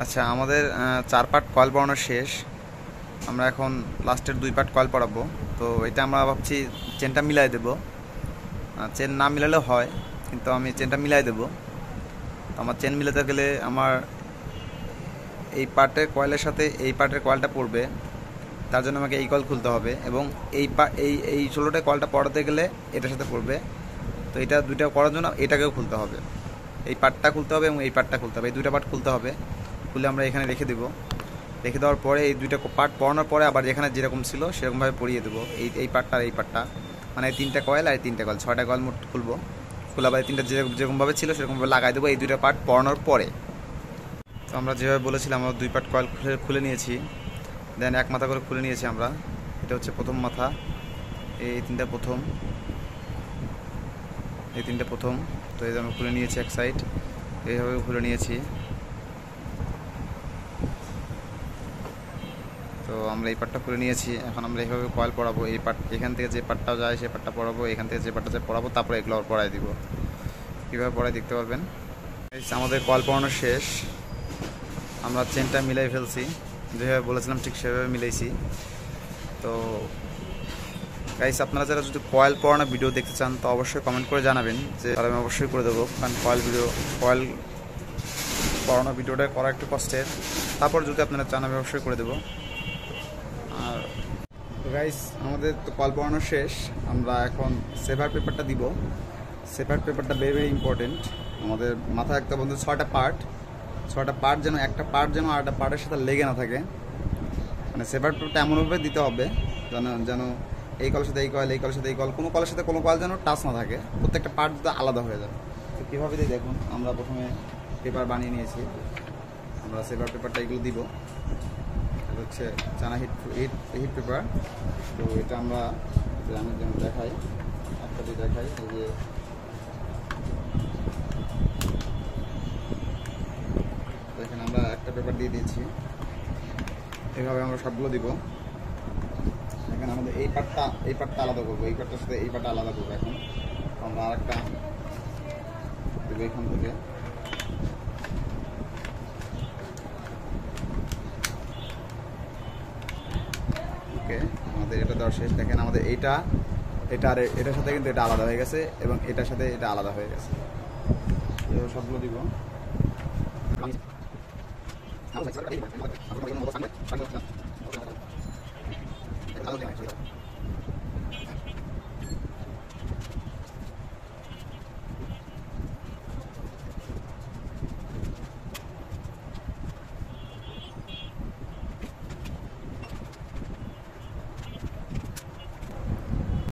আচ্ছা, আমাদের 4 part coil পড়ানো শেষ। আমরা এখন লাস্টের 2 পার্ট কয়েল পড়াবো। তো এটা আমরা ভাবছি চেনটা মিলাই দেবো। চেন না মিলালেও হয়, কিন্তু আমি চেনটা মিলাই দেবো। তো আমার চেন মিলাতে গেলে আমার এই পার্টের কয়েলের সাথে এই পার্টের কয়েলটা পড়বে, তার জন্য আমাকে এই কয়েল খুলতে হবে, এবং এই 16টা কয়েলটা পড়াতে গেলে এটার সাথে পড়বে। তো এটা দুইটা করার জন্য এটাকেও খুলতে হবে, এই পার্টটা খুলতে হবে এবং এই পার্টটা খুলতে হবে, এই দুইটা পার্ট খুলতে হবে। খুলে আমরা এখানে রেখে দেবো। রেখে দেওয়ার পরে এই দুইটা পার্ট পড়ানোর পরে আবার যেখানে যেরকম ছিল সেরকমভাবে পড়িয়ে দেবো এই পার্টটা আর এই পার্টটা, মানে 3টা কয়েল আর 3টা কয়েল, 6টা কয়েল মোট খুলবো। খুলে আবার 3টা যেরকমভাবে ছিল সেরকমভাবে লাগাই দেবো এই দুইটা পার্ট পড়ানোর পরে। তো আমরা যেভাবে বলেছিলাম আমরা 2 পার্ট কয়েল খুলে নিয়েছি, দেন এক মাথা করে খুলে নিয়েছি আমরা। এটা হচ্ছে প্রথম মাথা, এই 3টা প্রথম, এই 3টা প্রথম। তো এই যে আমরা খুলে নিয়েছি এক সাইড, এইভাবে খুলে নিয়েছি। তো আমরা এই পার্টটা খুলে নিয়েছি। এখন আমরা এইভাবে কয়েল পড়াবো, এই পার্ট এখান থেকে যে পার্টটা যায় সেই পার্টটা পড়াবো, এখান থেকে যে পার্টটা যায় পড়াবো, তারপরে এগুলো আবার পড়াই দিব। কীভাবে পড়াই দেখতে পারবেন। আমাদের কয়েল পড়ানো শেষ, আমরা চেনটা মিলাই ফেলছি, যেভাবে বলেছিলাম ঠিক সেভাবে মিলাইছি। তো গাইস, আপনারা যারা যদি কয়েল পড়ানো ভিডিও দেখতে চান তো অবশ্যই কমেন্ট করে জানাবেন, যে আমি অবশ্যই করে দেবো। কারণ কয়েল পড়ানো ভিডিওটা করা একটু কষ্টের। তারপর যদি আপনারা চান আমি অবশ্যই করে দেবো। আর গাইস, আমাদের তো কয়েল পড়ানো শেষ, আমরা এখন সেভার পেপারটা দিব। সেভার পেপারটা ভেরি ভেরি ইম্পর্টেন্ট। আমাদের মাথায় একটা বন্ধু 6টা পার্ট যেন একটা পার্ট যেন আরেকটা পার্টের সাথে লেগে না থাকে। মানে সেভার পেপারটা এমনভাবে দিতে হবে যেন এই কলের সাথে এই কয়েল, এই কলের সাথে এই কয়েল, কোনো কলের সাথে কোনো কয়েল যেন টাচ না থাকে, প্রত্যেকটা পার্ট আলাদা হয়ে যায়। তো কীভাবে দিই দেখুন, আমরা প্রথমে পেপার বানিয়ে নিয়েছি, আমরা সেভার পেপারটা এগুলো দিব। এটা হচ্ছে চানা হিট পেপার। তো এটা আমরা আমি যেমন দেখাই, একটা দিয়ে দেখাই, এই যে এখানে আমরা একটা পেপার দিয়ে দিয়েছি, এইভাবে আমরা সবগুলো দিব। এখানে আমাদের এই পার্টটা আলাদা করবো, এই পার্টটার সাথে এই পার্টটা আলাদা করবো। এখন আমরা আরেকটা দেবো এখান থেকে। ওকে, আমাদের এটা দেওয়া শেষ। দেখেন আমাদের এটা আর এটার সাথে কিন্তু এটা আলাদা হয়ে গেছে, এবং এটার সাথে এটা আলাদা হয়ে গেছে। সবগুলো দিব।